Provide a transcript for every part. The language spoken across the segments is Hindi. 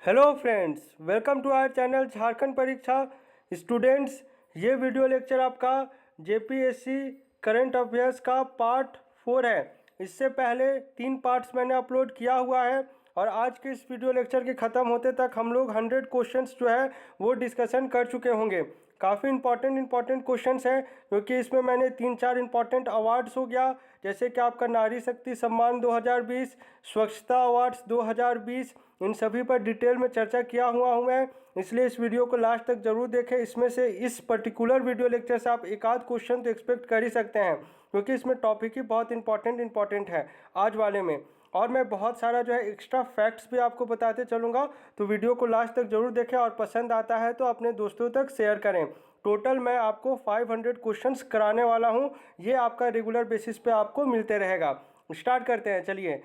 Hello friends, welcome to our channel Jharkhand Pariksha students. ये वीडियो लेक्चर आपका जेपीएससी करंट अफेयर्स का पार्ट 4 है। इससे पहले 3 पार्ट्स मैंने अपलोड किया हुआ है और आज के इस वीडियो लेक्चर के ख़त्म होते तक हम लोग 100 क्वेश्चंस जो है वो डिस्कशन कर चुके होंगे। काफ़ी इंपॉर्टेंट क्वेश्चंस हैं क्योंकि इसमें मैंने 3-4 इंपॉर्टेंट अवार्ड्स हो गया, जैसे कि आपका नारी शक्ति सम्मान 2020, स्वच्छता अवार्ड्स 2020, इन सभी पर डिटेल में चर्चा किया हुआ हूँ मैं। इसलिए इस वीडियो को लास्ट तक जरूर देखें। इसमें से इस पर्टिकुलर वीडियो लेक्चर से आप एक आध क्वेश्चन तो एक्सपेक्ट कर ही सकते हैं क्योंकि इसमें टॉपिक ही बहुत इंपॉर्टेंट है आज वाले में। और मैं बहुत सारा जो है एक्स्ट्रा फैक्ट्स भी आपको बताते चलूँगा, तो वीडियो को लास्ट तक जरूर देखें और पसंद आता है तो अपने दोस्तों तक शेयर करें। टोटल मैं आपको 500 क्वेश्चंस कराने वाला हूं, ये आपका रेगुलर बेसिस पे आपको मिलते रहेगा। स्टार्ट करते हैं, चलिए।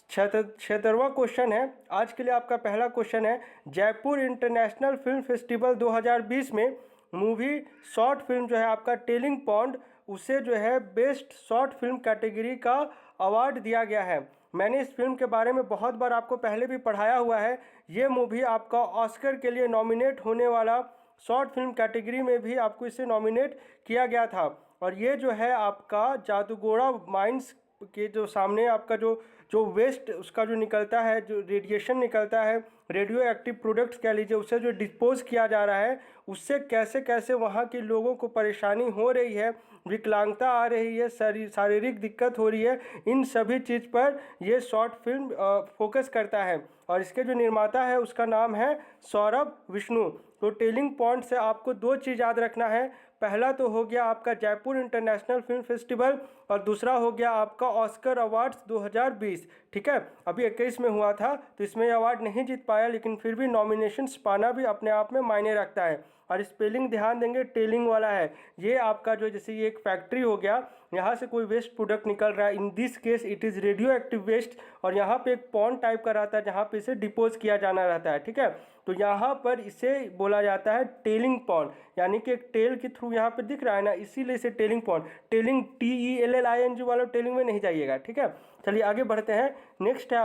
76वां क्वेश्चन है आज के लिए। आपका पहला क्वेश्चन है, जयपुर इंटरनेशनल फिल्म फेस्टिवल 2020 में मूवी शॉर्ट फिल्म जो है आपका टेलिंग पॉन्ड, उसे जो है बेस्ट शॉर्ट फिल्म कैटेगरी का अवार्ड दिया गया है। मैंने इस फिल्म के बारे में बहुत बार आपको पहले भी पढ़ाया हुआ है। ये मूवी आपका ऑस्कर के लिए नॉमिनेट होने वाला शॉर्ट फिल्म कैटेगरी में भी आपको इसे नॉमिनेट किया गया था। और ये जो है आपका जादूगोड़ा माइंस के जो सामने आपका जो वेस्ट उसका जो निकलता है, जो रेडिएशन निकलता है, रेडियो एक्टिव प्रोडक्ट्स कह लीजिए, उसे जो डिस्पोज किया जा रहा है, उससे कैसे कैसे वहाँ के लोगों को परेशानी हो रही है, विकलांगता आ रही है, शारीरिक दिक्कत हो रही है, इन सभी चीज़ पर ये शॉर्ट फिल्म फोकस करता है। और इसके जो निर्माता है उसका नाम है सौरभ विष्णु। तो टेलिंग पॉइंट से आपको 2 चीज़ याद रखना है। पहला तो हो गया आपका जयपुर इंटरनेशनल फिल्म फेस्टिवल और दूसरा हो गया आपका ऑस्कर अवार्ड्स 2020। ठीक है, अभी 21 में हुआ था तो इसमें ये अवार्ड नहीं जीत पाया, लेकिन फिर भी नॉमिनेशंस पाना भी अपने आप में मायने रखता है। और स्पेलिंग ध्यान देंगे, टेलिंग वाला है। ये आपका जो जैसे ये एक फैक्ट्री हो गया, यहाँ से कोई वेस्ट प्रोडक्ट निकल रहा है, in this case it is radioactive waste, और यहाँ पे एक पॉन्ड टाइप का रहता है जहाँ पे इसे डिपोज किया जाना रहता है। ठीक है, तो यहाँ पर इसे बोला जाता है टेलिंग पॉन्ड, यानी कि एक टेल के थ्रू यहाँ पे दिख रहा है ना, इसीलिए इसे टेलिंग पॉन्ड, टेलिंग TELLING वाला टेलिंग में नहीं जाइएगा। ठीक है, चलिए आगे बढ़ते हैं। नेक्स्ट है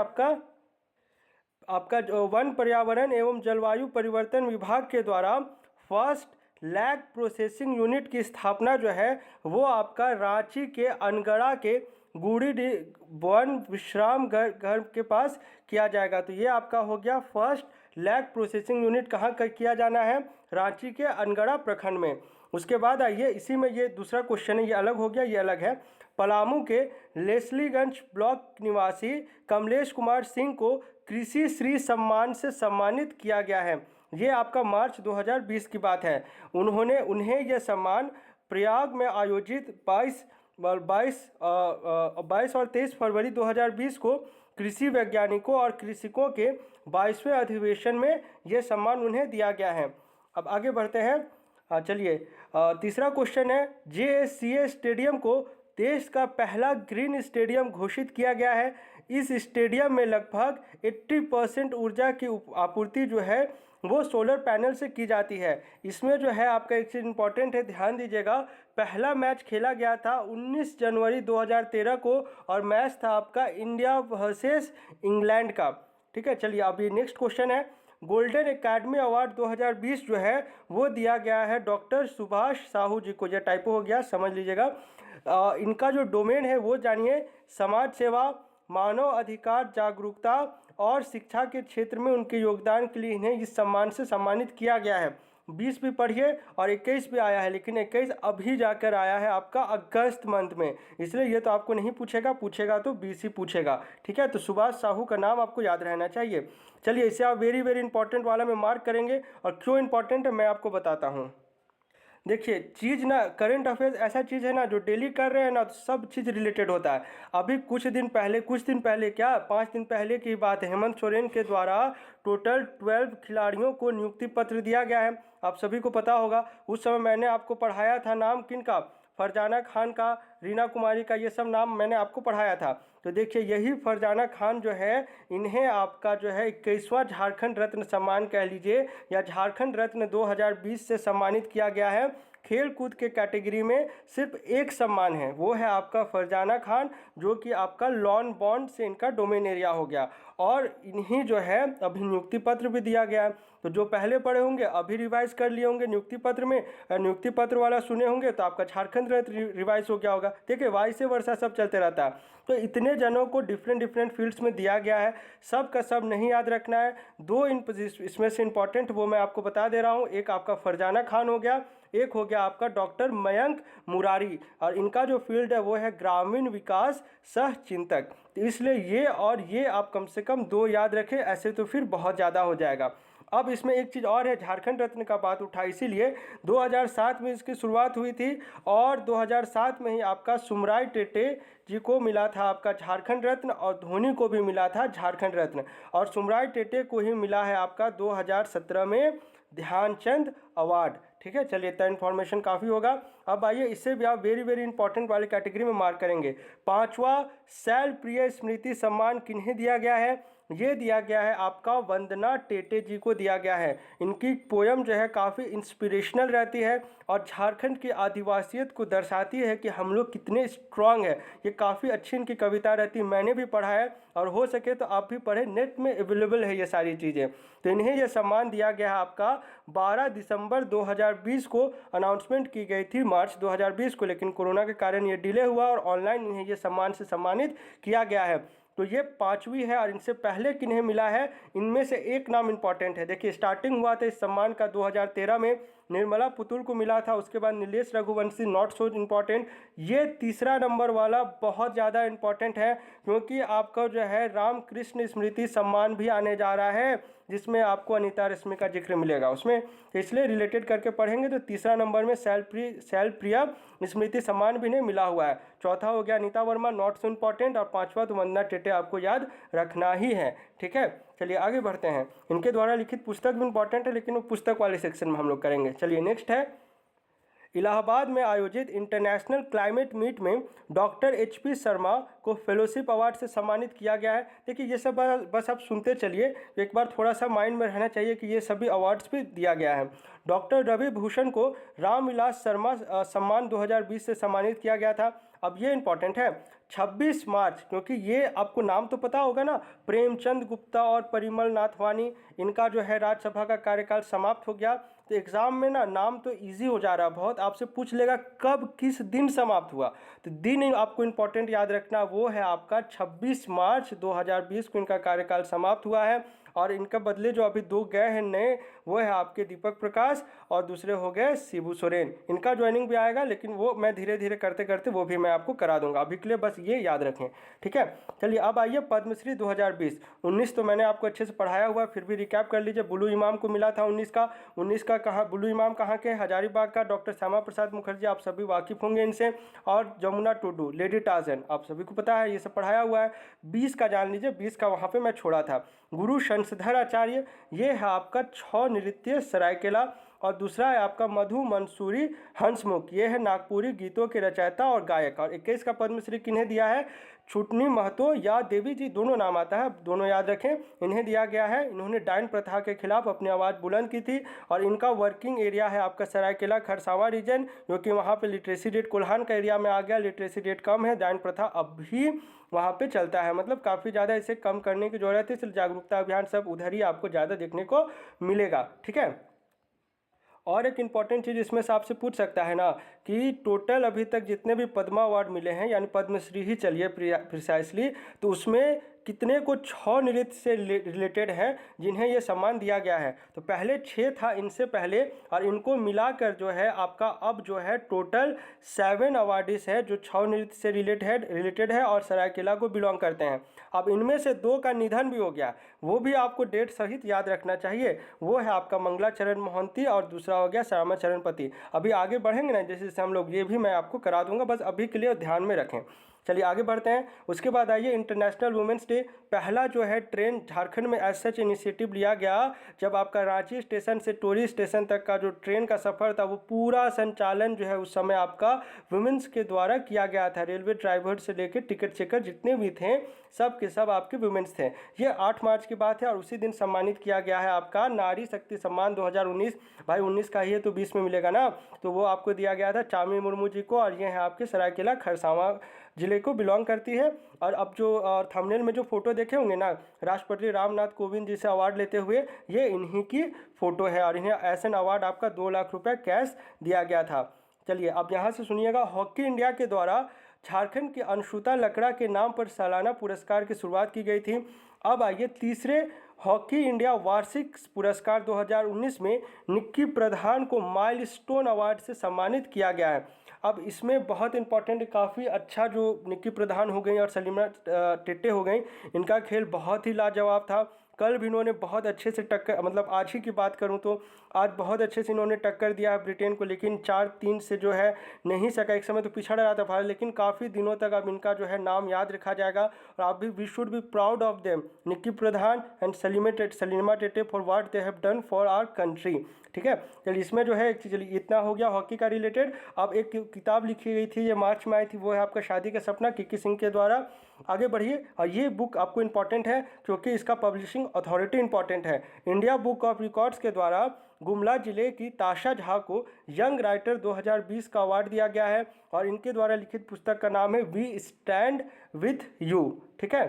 आपका जो वन पर्यावरण एवं जलवायु परिवर्तन विभाग के द्वारा फर्स्ट लैग प्रोसेसिंग यूनिट की स्थापना जो है वो आपका रांची के अनगढ़ा के गुड़ी वन विश्राम घर के पास किया जाएगा। तो ये आपका हो गया फर्स्ट लैग प्रोसेसिंग यूनिट। कहाँ का किया जाना है? रांची के अनगढ़ा प्रखंड में। उसके बाद आइए, इसी में ये दूसरा क्वेश्चन है, ये अलग हो गया, ये अलग है। पलामू के लेस्लीगंज ब्लॉक निवासी कमलेश कुमार सिंह को कृषि श्री सम्मान से सम्मानित किया गया है। ये आपका मार्च 2020 की बात है। उन्हें यह सम्मान प्रयाग में आयोजित 22 और 23 फरवरी 2020 को कृषि वैज्ञानिकों और कृषकों के 22वें अधिवेशन में यह सम्मान उन्हें दिया गया है। अब आगे बढ़ते हैं। चलिए, तीसरा क्वेश्चन है, JSCA स्टेडियम को देश का पहला ग्रीन स्टेडियम घोषित किया गया है। इस स्टेडियम में लगभग 80% ऊर्जा की आपूर्ति जो है वो सोलर पैनल से की जाती है। इसमें जो है आपका एक चीज़ इंपॉर्टेंट है, ध्यान दीजिएगा। पहला मैच खेला गया था 19 जनवरी 2013 को और मैच था आपका इंडिया वर्सेस इंग्लैंड का। ठीक है, चलिए अब ये नेक्स्ट क्वेश्चन है। गोल्डन एकेडमी अवार्ड 2020 जो है वो दिया गया है डॉक्टर सुभाष साहू जी को। यह टाइपो हो गया, समझ लीजिएगा। इनका जो डोमेन है वो जानिए, समाज सेवा, मानव अधिकार जागरूकता और शिक्षा के क्षेत्र में उनके योगदान के लिए इन्हें इस सम्मान से सम्मानित किया गया है। 20 भी पढ़िए और 21 भी आया है, लेकिन 21 अभी जाकर आया है आपका अगस्त मंथ में, इसलिए ये तो आपको नहीं पूछेगा तो 20 ही पूछेगा। ठीक है, तो सुभाष साहू का नाम आपको याद रहना चाहिए। चलिए, इसे आप वेरी इंपॉर्टेंट वाला में मार्क करेंगे और क्यों इंपॉर्टेंट है मैं आपको बताता हूँ। देखिए, चीज़ ना, करंट अफेयर्स ऐसा चीज़ है ना जो डेली कर रहे हैं ना, तो सब चीज़ रिलेटेड होता है। अभी कुछ दिन पहले क्या 5 दिन पहले की बात है, हेमंत सोरेन के द्वारा टोटल 12 खिलाड़ियों को नियुक्ति पत्र दिया गया है। आप सभी को पता होगा, उस समय मैंने आपको पढ़ाया था नाम किन का, फरजाना खान का, रीना कुमारी का, ये सब नाम मैंने आपको पढ़ाया था। तो देखिए, यही फरजाना खान जो है, इन्हें आपका जो है 21वां झारखंड रत्न सम्मान कह लीजिए या झारखंड रत्न 2020 से सम्मानित किया गया है। खेल कूद के कैटेगरी में सिर्फ एक सम्मान है, वो है आपका फरजाना खान, जो कि आपका लॉन बॉन्ड से इनका डोमेन एरिया हो गया। और इन्हीं जो है अभी नियुक्ति पत्र भी दिया गया है। तो जो पहले पढ़े होंगे अभी रिवाइज कर लिए होंगे नियुक्ति पत्र में, नियुक्ति पत्र वाला सुने होंगे तो आपका झारखंड रत्न रिवाइज हो गया होगा। देखिए वाइसे वर्षा सब चलते रहता है। तो इतने जनों को डिफरेंट डिफरेंट फील्ड्स में दिया गया है, सब का सब नहीं याद रखना है। दो इसमें से इंपॉर्टेंट वो मैं आपको बता दे रहा हूँ, एक आपका फरजाना खान हो गया, एक हो गया आपका डॉक्टर मयंक मुरारी, और इनका जो फील्ड है वो है ग्रामीण विकास सह चिंतक। तो इसलिए ये और ये आप कम से कम दो याद रखें, ऐसे तो फिर बहुत ज़्यादा हो जाएगा। अब इसमें एक चीज़ और है, झारखंड रत्न का बात उठा इसीलिए 2007 में इसकी शुरुआत हुई थी, और 2007 में ही आपका सुमराय टेटे जी को मिला था आपका झारखंड रत्न, और धोनी को भी मिला था झारखंड रत्न, और सुमराय टेटे को ही मिला है आपका 2017 में ध्यानचंद अवार्ड। ठीक है, चलिए इतना इन्फॉर्मेशन काफ़ी होगा। अब आइए इससे भी आप वेरी वेरी इंपॉर्टेंट वाली कैटेगरी में मार्क करेंगे। पांचवा शैल प्रिय स्मृति सम्मान किन्हें दिया गया है? ये दिया गया है आपका वंदना टेटे जी को दिया गया है। इनकी पोयम जो है काफ़ी इंस्पिरेशनल रहती है और झारखंड की आदिवासियत को दर्शाती है कि हम लोग कितने स्ट्रांग है। ये काफ़ी अच्छी इनकी कविता रहती है, मैंने भी पढ़ा है और हो सके तो आप भी पढ़ें, नेट में अवेलेबल है ये सारी चीज़ें। तो इन्हें यह सम्मान दिया गया है आपका 12 दिसंबर 2020 को अनाउंसमेंट की गई थी, मार्च 2020 को, लेकिन कोरोना के कारण ये डिले हुआ और ऑनलाइन इन्हें ये सम्मान से सम्मानित किया गया है। तो ये पांचवी है। और इनसे पहले किन्हें मिला है, इनमें से एक नाम इंपॉर्टेंट है। देखिए स्टार्टिंग हुआ था इस सम्मान का 2013 में, निर्मला पुतुल को मिला था, उसके बाद Nilesh Raghuvanshi, not so important. ये तीसरा नंबर वाला बहुत ज़्यादा इम्पॉर्टेंट है, क्योंकि आपका जो है रामकृष्ण स्मृति सम्मान भी आने जा रहा है, जिसमें आपको अनीता रश्मि का जिक्र मिलेगा उसमें, तो इसलिए रिलेटेड करके पढ़ेंगे। तो तीसरा नंबर में शैल प्रिया स्मृति सम्मान भी नहीं मिला हुआ है। चौथा हो गया Anita Verma, not so important, और पांचवा तो वंदना टेटे आपको याद रखना ही है। ठीक है, चलिए आगे बढ़ते हैं। इनके द्वारा लिखित पुस्तक भी इंपॉर्टेंट है, लेकिन वो पुस्तक वाले सेक्शन में हम लोग करेंगे। चलिए नेक्स्ट है, इलाहाबाद में आयोजित इंटरनेशनल क्लाइमेट मीट में डॉक्टर HP शर्मा को फेलोशिप अवार्ड से सम्मानित किया गया है। देखिए ये सब बस आप सुनते चलिए, एक बार थोड़ा सा माइंड में रहना चाहिए कि ये सभी अवार्ड्स भी दिया गया है। डॉक्टर रवि भूषण को रामविलास शर्मा सम्मान 2020 से सम्मानित किया गया था। अब ये इंपॉर्टेंट है, 26 मार्च, क्योंकि ये आपको नाम तो पता होगा ना, प्रेमचंद गुप्ता और परिमल नाथवानी, इनका जो है राज्यसभा का कार्यकाल समाप्त हो गया। तो एग्ज़ाम में ना नाम तो इजी हो जा रहा है बहुत, आपसे पूछ लेगा कब किस दिन समाप्त हुआ, तो दिन आपको इंपॉर्टेंट याद रखना, वो है आपका 26 मार्च 2020 को इनका कार्यकाल समाप्त हुआ है। और इनका बदले जो अभी दो गए हैं नए, वो है आपके दीपक प्रकाश और दूसरे हो गए शिबू सोरेन। इनका ज्वाइनिंग भी आएगा, लेकिन वो मैं धीरे धीरे करते करते वो भी मैं आपको करा दूंगा, अभी के लिए बस ये याद रखें। ठीक है, चलिए अब आइए पद्मश्री 2020। 19 तो मैंने आपको अच्छे से पढ़ाया हुआ, फिर भी रिकैप कर लीजिए। बुलू इमाम को मिला था 19 का कहाँ, बुलू इमाम कहाँ के, हजारीबाग का डॉक्टर श्यामा प्रसाद मुखर्जी, आप सभी वाकिफ होंगे इनसे। और जमुना टुडू, लेडी टार्जन, आप सभी को पता है, ये सब पढ़ाया हुआ है। 20 का जान लीजिए, 20 का वहाँ पे मैं छोड़ा था, गुरु शंशधर आचार्य, ये है आपका 6 नृत्य सरायकेला। और दूसरा है आपका मधु मंसूरी हंसमुख, ये है नागपुरी गीतों के रचयिता और गायक। और 21 का पद्मश्री किन्हें दिया है, छुटनी महतो या देवी जी, दोनों नाम आता है, दोनों याद रखें, इन्हें दिया गया है। इन्होंने डायन प्रथा के खिलाफ अपनी आवाज़ बुलंद की थी, और इनका वर्किंग एरिया है आपका सरायकेला खरसावां रीजन, क्योंकि वहाँ पे लिटरेसी रेट कोल्हान का एरिया में आ गया, लिटरेसी रेट कम है, डायन प्रथा अब भी वहाँ पे चलता है, मतलब काफ़ी ज़्यादा इसे कम करने की ज़रूरत है, इसलिए जागरूकता अभियान सब उधर ही आपको ज़्यादा देखने को मिलेगा। ठीक है, और एक इम्पॉर्टेंट चीज़ इसमें से आपसे पूछ सकता है ना कि टोटल अभी तक जितने भी पद्मा अवार्ड मिले हैं, यानी पद्मश्री ही चलिए प्रिसाइसली, तो उसमें कितने को 6 नृत्य से रिलेटेड हैं जिन्हें ये सम्मान दिया गया है। तो पहले 6 था इनसे पहले, और इनको मिलाकर जो है आपका अब जो है टोटल 7 अवार्डीज है जो 6 नृत्य से रिलेटेड है और सरायकेला को बिलोंग करते हैं। अब इनमें से 2 का निधन भी हो गया, वो भी आपको डेट सहित याद रखना चाहिए। वो है आपका मंगलाचरण मोहंती और दूसरा हो गया श्यामाचरण पति। अभी आगे बढ़ेंगे ना जैसे जैसे हम लोग, ये भी मैं आपको करा दूंगा, बस अभी के लिए ध्यान में रखें। चलिए आगे बढ़ते हैं। उसके बाद आइए इंटरनेशनल वुमेंस डे। पहला जो है ट्रेन झारखंड में एज सच इनिशिएटिव लिया गया, जब आपका रांची स्टेशन से टोरी स्टेशन तक का जो ट्रेन का सफ़र था वो पूरा संचालन जो है उस समय आपका वुमेंस के द्वारा किया गया था। रेलवे ड्राइवर से लेकर टिकट चेकर जितने भी थे सब के सब आपके वुमेंस थे। ये 8 मार्च की बात है और उसी दिन सम्मानित किया गया है आपका नारी शक्ति सम्मान 2019। भाई 19 का ही है तो 20 में मिलेगा ना, तो वो आपको दिया गया था चामी मुर्मू जी को, और ये है आपके सरायकेला खरसावां जिले को बिलोंग करती है। और अब जो थंबनेल में जो फोटो देखे होंगे ना, राष्ट्रपति रामनाथ कोविंद जी से अवार्ड लेते हुए, ये इन्हीं की फोटो है और इन्हें एसन अवार्ड आपका 2 लाख रुपए कैश दिया गया था। चलिए अब यहाँ से सुनिएगा, हॉकी इंडिया के द्वारा झारखंड की अंशुता लकड़ा के नाम पर सालाना पुरस्कार की शुरुआत की गई थी। अब आइए तीसरे हॉकी इंडिया वार्षिक पुरस्कार 2019 में निक्की प्रधान को माइलस्टोन अवार्ड से सम्मानित किया गया है। अब इसमें बहुत इंपॉर्टेंट, काफ़ी अच्छा जो निक्की प्रधान हो गई और सलीमा टेटे हो गई, इनका खेल बहुत ही लाजवाब था। कल भी इन्होंने बहुत अच्छे से टक्कर, मतलब आज ही की बात करूं तो आज बहुत अच्छे से इन्होंने टक्कर दिया है ब्रिटेन को, लेकिन 4-3 से जो है नहीं सका। एक समय तो पिछड़ रहा था भारत, लेकिन काफ़ी दिनों तक अब इनका जो है नाम याद रखा जाएगा। और आप भी, we should be proud of them, Nikki Pradhan and Salima Tete for what they have done for our country. ठीक है, चलिए इसमें जो है, चलिए इतना हो गया हॉकी का रिलेटेड। अब एक किताब लिखी गई थी, ये मार्च में आई थी, वो है आपका शादी का सपना, किकी सिंह के द्वारा। आगे बढ़िए, और ये बुक आपको इंपॉर्टेंट है क्योंकि इसका पब्लिशिंग अथॉरिटी इंपॉर्टेंट है। इंडिया बुक ऑफ रिकॉर्ड्स के द्वारा गुमला जिले की ताशा झा को यंग राइटर 2020 का अवार्ड दिया गया है और इनके द्वारा लिखित पुस्तक का नाम है वी स्टैंड विथ यू। ठीक है,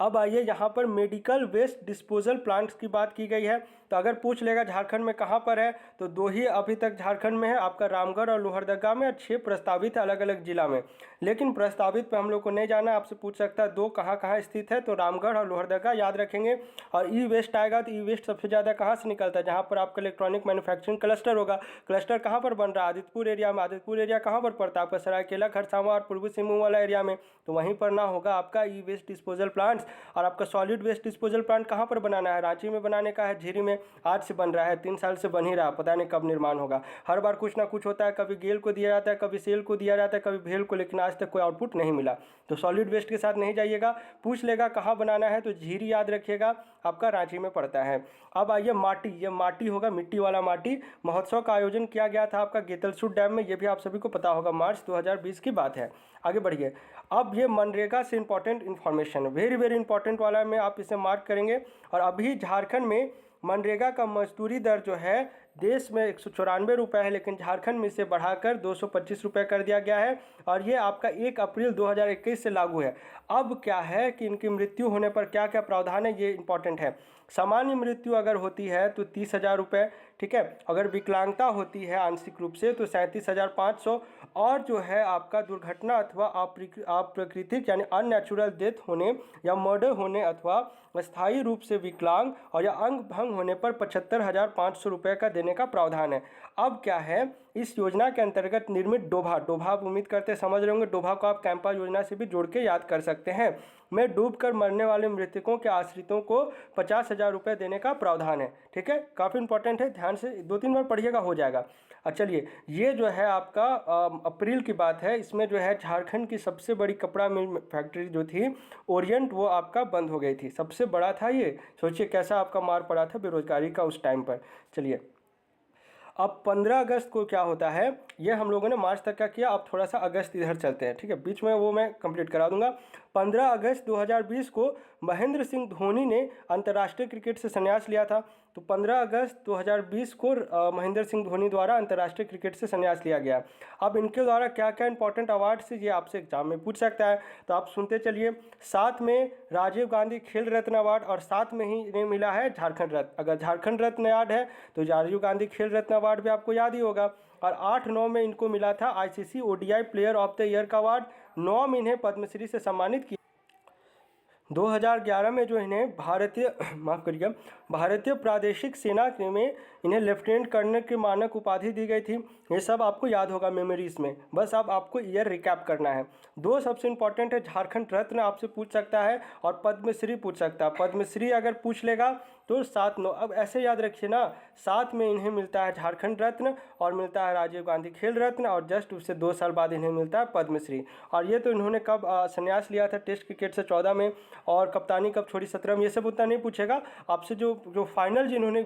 अब आइए यहाँ पर मेडिकल वेस्ट डिस्पोजल प्लांट्स की बात की गई है। तो अगर पूछ लेगा झारखंड में कहाँ पर है, तो 2 ही अभी तक झारखंड में है, आपका रामगढ़ और लोहरदगा में, और 6 प्रस्तावित है अलग अलग जिला में। लेकिन प्रस्तावित पे हम लोग को नहीं जाना, आपसे पूछ सकता है 2 कहाँ कहाँ स्थित है, तो रामगढ़ और लोहरदगा याद रखेंगे। और ई वेस्ट आएगा तो ई वेस्ट सबसे ज़्यादा कहाँ से निकलता है, जहाँ पर आपका इलेक्ट्रॉनिक मैन्युफैक्चरिंग क्लस्टर होगा। क्लस्टर कहाँ पर बन रहा है, आदितपुर एरिया में। आदितपुर एरिया कहाँ पर पड़ता है, आपका सरायकेला, खरसावां और पूर्वी सिंहभूम वाला एरिया में, तो वहीं पर ना होगा आपका ई वेस्ट डिस्पोजल प्लांट्स। और आपका सॉलिड वेस्ट डिस्पोजल प्लांट कहाँ पर बनाना है, रांची में बनाने का है, झीरी में आज से बन रहा है, 3 साल से बन ही रहा, पता नहीं कब निर्माण होगा। हर बार कुछ ना कुछ होता है, कभी गेल को दिया जाता है, कभी सेल को दिया जाता है, कभी भेल को, लेकिन आज तक कोई आउटपुट नहीं मिला। तो सॉलिड वेस्ट के साथ नहीं जाइएगा, पूछ लेगा कहाँ बनाना है तो झीरी याद रखिएगा, आपका रांची में पड़ता है। अब आइए माटी, ये माटी होगा, मिट्टी वाला माटी महोत्सव का आयोजन किया गया था आपका गेतलसूट डैम में, ये भी आप सभी को पता होगा, मार्च 2020 की बात है। आगे बढ़िए, अब ये मनरेगा से important information, very very important वाला में आप इसे मार्क करेंगे। और अभी झारखंड में मनरेगा का मजदूरी दर जो है देश में 194 रुपये है, लेकिन झारखंड में इसे बढ़ाकर 225 रुपये कर दिया गया है और ये आपका 1 अप्रैल 2021 से लागू है। अब क्या है कि इनकी मृत्यु होने पर क्या क्या प्रावधान है, ये इंपॉर्टेंट है। सामान्य मृत्यु अगर होती है तो 30,000 रुपये, ठीक है। अगर विकलांगता होती है आंशिक रूप से तो 37,500, और जो है आपका दुर्घटना अथवा अप्राकृतिक यानी अननेचुरल डेथ होने या मर्डर होने अथवा स्थायी रूप से विकलांग और या अंग भंग होने पर 75,500 रुपये का देने का प्रावधान है। अब क्या है, इस योजना के अंतर्गत निर्मित डोभा, आप उम्मीद करते समझ रहे होंगे, डोभा को आप कैंपा योजना से भी जोड़ के याद कर सकते हैं, में डूबकर मरने वाले मृतकों के आश्रितों को 50,000 रुपये देने का प्रावधान है। ठीक है, काफ़ी इंपॉर्टेंट है, ध्यान से 2-3 बार पढ़िएगा, हो जाएगा। चलिए, ये जो है आपका अप्रैल की बात है, इसमें जो है झारखंड की सबसे बड़ी कपड़ा मिल फैक्ट्री जो थी ओरिएंट, वो आपका बंद हो गई थी, सबसे बड़ा था ये। सोचिए कैसा आपका मार पड़ा था बेरोजगारी का उस टाइम पर। चलिए, अब 15 अगस्त को क्या होता है, ये हम लोगों ने मार्च तक का किया, अब थोड़ा सा अगस्त इधर चलते हैं, ठीक है, बीच में वो मैं कंप्लीट करा दूंगा। 15 अगस्त 2020 को महेंद्र सिंह धोनी ने अंतर्राष्ट्रीय क्रिकेट से संन्यास लिया था। तो 15 अगस्त 2020 को महेंद्र सिंह धोनी द्वारा अंतर्राष्ट्रीय क्रिकेट से संन्यास लिया गया। अब इनके द्वारा क्या क्या इंपॉर्टेंट अवार्ड से, ये आपसे एग्जाम में पूछ सकता है, तो आप सुनते चलिए। 7 में राजीव गांधी खेल रत्न अवार्ड, और 7 में ही इन्हें मिला है झारखंड रत्न। अगर झारखंड रत्न याद है तो राजीव गांधी खेल रत्न अवार्ड भी आपको याद ही होगा। और 8-9 में इनको मिला था ICC ODI player of the year का अवार्ड। 9 में इन्हें पद्मश्री से सम्मानित किया। 2011 में जो इन्हें भारतीय प्रादेशिक सेना में इन्हें लेफ्टिनेंट कर्नल की मानक उपाधि दी गई थी। ये सब आपको याद होगा मेमोरीज में, बस अब आपको ईयर रिकैप करना है। 2 सबसे इंपॉर्टेंट है, झारखंड रत्न आपसे पूछ सकता है और पद्मश्री पूछ सकता है। पद्मश्री अगर पूछ लेगा तो 7-9, अब ऐसे याद रखिए ना, 7 में इन्हें मिलता है झारखंड रत्न और मिलता है राजीव गांधी खेल रत्न, और जस्ट उससे 2 साल बाद इन्हें मिलता है पद्मश्री। और ये तो इन्होंने कब संन्यास लिया था टेस्ट क्रिकेट से 14 में, और कप्तानी कब छोड़ी 17 में, ये सब उतना नहीं पूछेगा आपसे। जो फाइनल जिन्होंने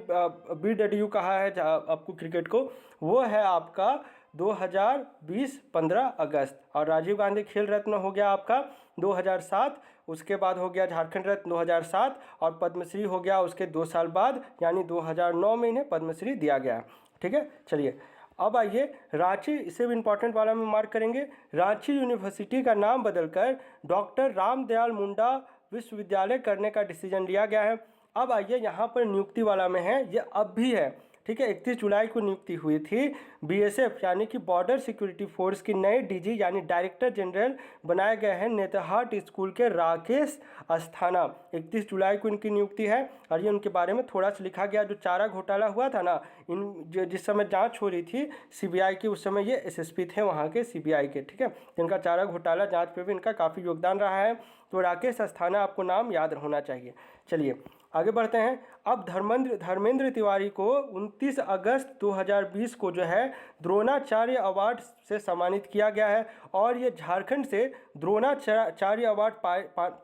BW कहा है आपको क्रिकेट को, वो है आपका 2020 15 अगस्त। और राजीव गांधी खेल रत्न हो गया आपका 2007, उसके बाद हो गया झारखंड रत्न 2007, और पद्मश्री हो गया उसके 2 साल बाद, यानी 2009 में इन्हें पद्मश्री दिया गया। ठीक है, चलिए अब आइए रांची, इसे भी इंपॉर्टेंट वाला में मार्क करेंगे। रांची यूनिवर्सिटी का नाम बदलकर डॉक्टर रामदयाल मुंडा विश्वविद्यालय करने का डिसीजन लिया गया है। अब आइए यहाँ पर नियुक्ति वाला में है, ये अब भी है, ठीक है। 31 जुलाई को नियुक्ति हुई थी। बीएसएफ यानी कि बॉर्डर सिक्योरिटी फोर्स की नए डीजी यानी डायरेक्टर जनरल बनाए गए हैं नेतरहाट स्कूल के राकेश अस्थाना। 31 जुलाई को इनकी नियुक्ति है। और ये उनके बारे में थोड़ा सा लिखा गया, जो चारा घोटाला हुआ था ना, जिस समय जांच हो रही थी सीबीआई की, उस समय ये एसएसपी थे वहाँ के सीबीआई के, ठीक है। इनका चारा घोटाला जाँच पर भी इनका काफ़ी योगदान रहा है। तो राकेश अस्थाना आपको नाम याद होना चाहिए। चलिए आगे बढ़ते हैं। अब धर्मेंद्र तिवारी को 29 अगस्त 2020 को जो है द्रोणाचार्य अवार्ड से सम्मानित किया गया है। और ये झारखंड से द्रोणाचार्य अवार्ड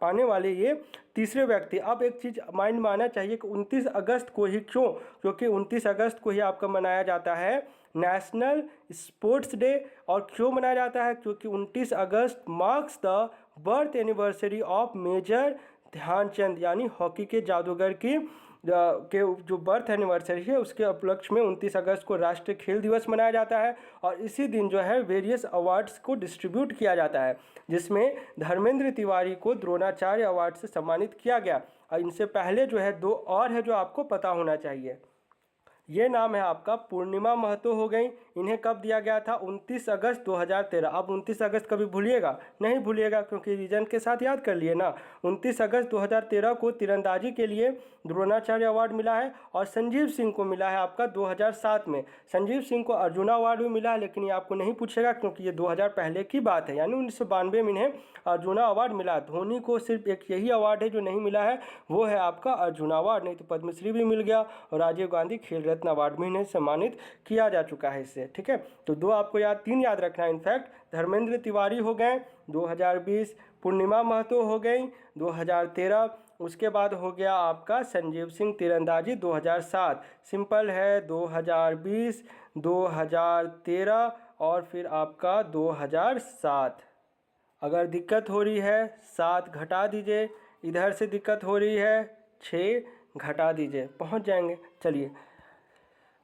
पाने वाले ये तीसरे व्यक्ति। अब एक चीज़ माइंड में आना चाहिए कि 29 अगस्त को ही क्यों, क्योंकि 29 अगस्त को ही आपका मनाया जाता है नेशनल स्पोर्ट्स डे। और क्यों मनाया जाता है, क्योंकि 29 अगस्त marks the birth anniversary of major Dhyan Chand यानी हॉकी के जादूगर की जो बर्थ एनिवर्सरी है, उसके उपलक्ष्य में 29 अगस्त को राष्ट्रीय खेल दिवस मनाया जाता है। और इसी दिन जो है वेरियस अवार्ड्स को डिस्ट्रीब्यूट किया जाता है, जिसमें धर्मेंद्र तिवारी को द्रोणाचार्य अवार्ड से सम्मानित किया गया। और इनसे पहले जो है 2 और है जो आपको पता होना चाहिए। ये नाम है आपका पूर्णिमा महतो हो गई। इन्हें कब दिया गया था, 29 अगस्त 2013। अब 29 अगस्त कभी भूलिएगा नहीं, भूलिएगा क्योंकि रीजन के साथ याद कर लिए ना। 29 अगस्त 2013 को तीरंदाजी के लिए द्रोणाचार्य अवार्ड मिला है। और संजीव सिंह को मिला है आपका 2007 में। संजीव सिंह को अर्जुना अवार्ड भी मिला है, लेकिन ये आपको नहीं पूछेगा क्योंकि ये 2000 पहले की बात है, यानी 1992 में इन्हें अर्जुना अवार्ड मिला। धोनी को सिर्फ एक यही अवार्ड है जो नहीं मिला है, वो है आपका अर्जुना अवार्ड, नहीं तो पद्मश्री भी मिल गया और राजीव गांधी खेल रत्न अवार्ड में इन्हें सम्मानित किया जा चुका है इससे, ठीक है। तो 2 आपको तीन याद रखना है। इनफैक्ट धर्मेंद्र तिवारी हो गए 2020, पूर्णिमा महतो हो गई 2013, उसके बाद हो गया आपका संजीव सिंह तीरंदाजी 2007, सिंपल है 2020, 2013 और फिर आपका 2007। अगर दिक्कत हो रही है 7 घटा दीजिए, इधर से दिक्कत हो रही है 6 घटा दीजिए, पहुंच जाएंगे। चलिए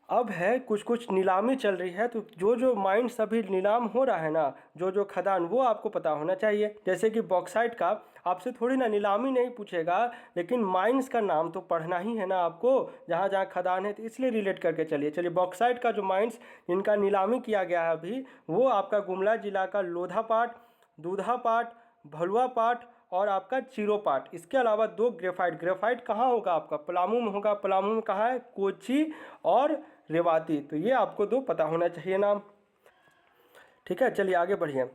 अब है कुछ नीलामी चल रही है, तो जो माइंस अभी नीलाम हो रहा है ना, जो खदान, वो आपको पता होना चाहिए। जैसे कि बॉक्साइट का आपसे थोड़ी ना नीलामी नहीं पूछेगा, लेकिन माइंस का नाम तो पढ़ना ही है ना आपको, जहाँ जहाँ खदान है, तो इसलिए रिलेट करके चलिए। बॉक्साइट का जो माइंस जिनका नीलामी किया गया है अभी, वो आपका गुमला जिला का लोधापाट, दूधापाट, भलुआपाट और आपका चिरोपाट। इसके अलावा 2 ग्रेफाइट कहाँ होगा आपका, पलामू में होगा। पलामू में कहाँ है, कोची और रेवाती। तो ये आपको 2 पता होना चाहिए नाम, ठीक है। चलिए आगे बढ़िए।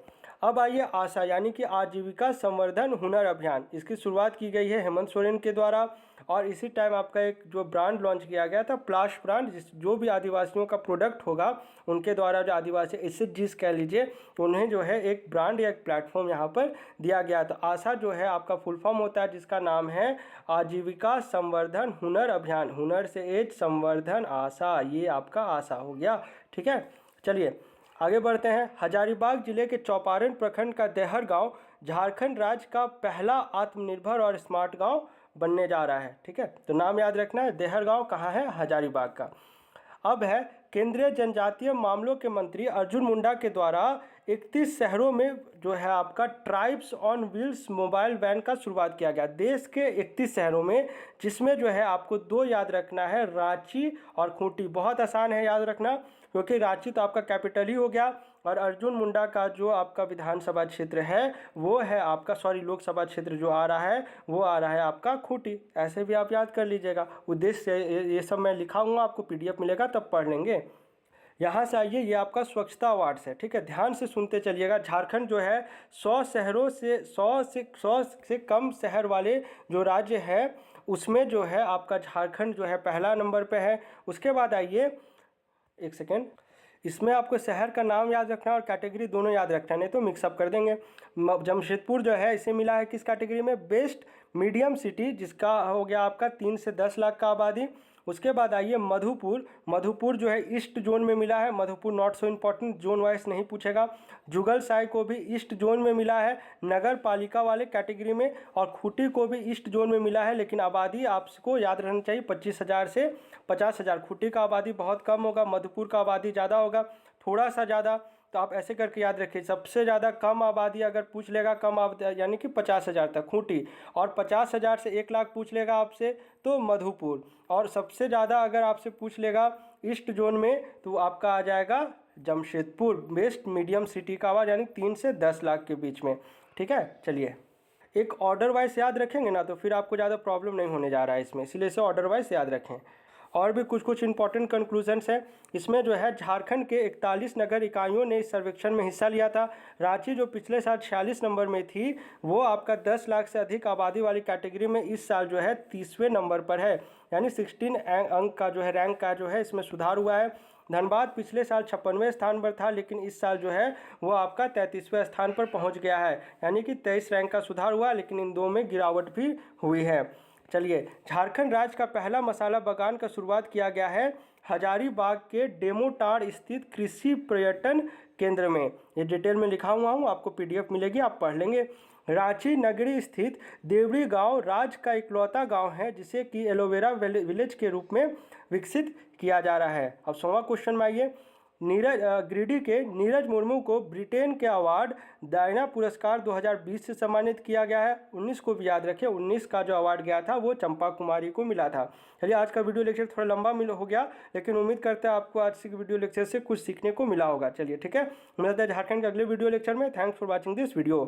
अब आइए आशा यानी कि आजीविका संवर्धन हुनर अभियान। इसकी शुरुआत की गई है हेमंत सोरेन के द्वारा। और इसी टाइम आपका एक जो ब्रांड लॉन्च किया गया था, प्लाश ब्रांड, जो भी आदिवासियों का प्रोडक्ट होगा उनके द्वारा, जो आदिवासी एसएचजीज कह लीजिए, उन्हें जो है एक ब्रांड या एक प्लेटफॉर्म यहाँ पर दिया गया। तो आशा जो है आपका फुल फॉर्म होता है, जिसका नाम है आजीविका संवर्धन हुनर अभियान। हुनर से एज, संवर्धन आशा, ये आपका आशा हो गया, ठीक है। चलिए आगे बढ़ते हैं। हजारीबाग जिले के चौपारण प्रखंड का देहर गांव झारखंड राज्य का पहला आत्मनिर्भर और स्मार्ट गांव बनने जा रहा है, ठीक है। तो नाम याद रखना है, देहर गांव कहाँ है, हजारीबाग का। अब है केंद्रीय जनजातीय मामलों के मंत्री अर्जुन मुंडा के द्वारा 31 शहरों में जो है आपका tribes on wheels mobile van का शुरुआत किया गया, देश के 31 शहरों में, जिसमें जो है आपको 2 याद रखना है, रांची और खूंटी। बहुत आसान है याद रखना, क्योंकि रांची तो आपका कैपिटल ही हो गया। और अर्जुन मुंडा का जो आपका विधानसभा क्षेत्र है वो है आपका, लोकसभा क्षेत्र जो आ रहा है वो आ रहा है आपका खूंटी। ऐसे भी आप याद कर लीजिएगा। उद्देश्य ये सब मैं लिखा हूँ, आपको पीडीएफ मिलेगा तब पढ़ लेंगे। यहाँ से आइए, ये आपका स्वच्छता अवार्ड्स है, ठीक है। ध्यान से सुनते चलिएगा। झारखंड जो है 100 शहरों से 100 से कम शहर वाले जो राज्य है उसमें जो है आपका झारखंड जो है पहला नंबर पे है। उसके बाद आइए, एक सेकेंड, इसमें आपको शहर का नाम याद रखना है और कैटेगरी दोनों याद रखना है, नहीं तो मिक्सअप कर देंगे। जमशेदपुर जो है इसे मिला है किस कैटेगरी में, बेस्ट मीडियम सिटी जिसका हो गया आपका 3 से 10 लाख का आबादी। उसके बाद आइए मधुपुर। मधुपुर जो है ईस्ट जोन में मिला है। Madhupur not so important, zone wise नहीं पूछेगा। जुगल साई को भी ईस्ट जोन में मिला है नगर पालिका वाले कैटेगरी में, और खूंटी को भी ईस्ट जोन में मिला है। लेकिन आबादी आपको याद रहना चाहिए 25,000 से 50,000। खूंटी का आबादी बहुत कम होगा, मधुपुर का आबादी ज़्यादा होगा, थोड़ा सा ज़्यादा। तो आप ऐसे करके याद रखिए, सबसे ज़्यादा कम आबादी अगर पूछ लेगा, कम आबादी यानी कि 50,000 तक खूंटी, और 50,000 से 1 लाख पूछ लेगा आपसे तो मधुपुर, और सबसे ज़्यादा अगर आपसे पूछ लेगा ईस्ट जोन में तो आपका आ जाएगा जमशेदपुर। बेस्ट मीडियम सिटी का आवाज़ यानी 3 से 10 लाख के बीच में। ठीक है, चलिए एक ऑर्डर वाइज याद रखेंगे ना तो फिर आपको ज़्यादा प्रॉब्लम नहीं होने जा रहा है इसमें, इसलिए इसे ऑर्डर वाइज याद रखें। और भी कुछ इंपॉर्टेंट कंक्लूजन्स हैं इसमें जो है। झारखंड के 41 नगर इकाइयों ने इस सर्वेक्षण में हिस्सा लिया था। रांची जो पिछले साल 46 नंबर में थी वो आपका 10 लाख से अधिक आबादी वाली कैटेगरी में इस साल जो है 30वें नंबर पर है, यानी 16 अंक का जो है रैंक का जो है इसमें सुधार हुआ है। धनबाद पिछले साल 56वें स्थान पर था, लेकिन इस साल जो है वो आपका 33वें स्थान पर पहुंच गया है, यानी कि 23 रैंक का सुधार हुआ, लेकिन इन दो में गिरावट भी हुई है। चलिए, झारखंड राज्य का पहला मसाला बागान का शुरुआत किया गया है हजारीबाग के डेमोटाड़ स्थित कृषि पर्यटन केंद्र में। ये डिटेल में लिखा हुआ हूँ, आपको PDF मिलेगी, आप पढ़ लेंगे। रांची नगरी स्थित देवरी गांव राज्य का इकलौता गांव है जिसे कि एलोवेरा विलेज के रूप में विकसित किया जा रहा है। अब 100वां क्वेश्चन में आइए। गिरिडीह के नीरज मुर्मू को ब्रिटेन के अवार्ड डायना पुरस्कार 2020 से सम्मानित किया गया है। 19 को भी याद रखें, 19 का जो अवार्ड गया था वो चंपा कुमारी को मिला था। चलिए, आज का वीडियो लेक्चर थोड़ा लंबा हो गया, लेकिन उम्मीद करते हैं आपको आज के वीडियो लेक्चर से कुछ सीखने को मिला होगा। चलिए ठीक है, मिलते हैं झारखंड के अगले वीडियो लेक्चर में। Thanks for watching this video.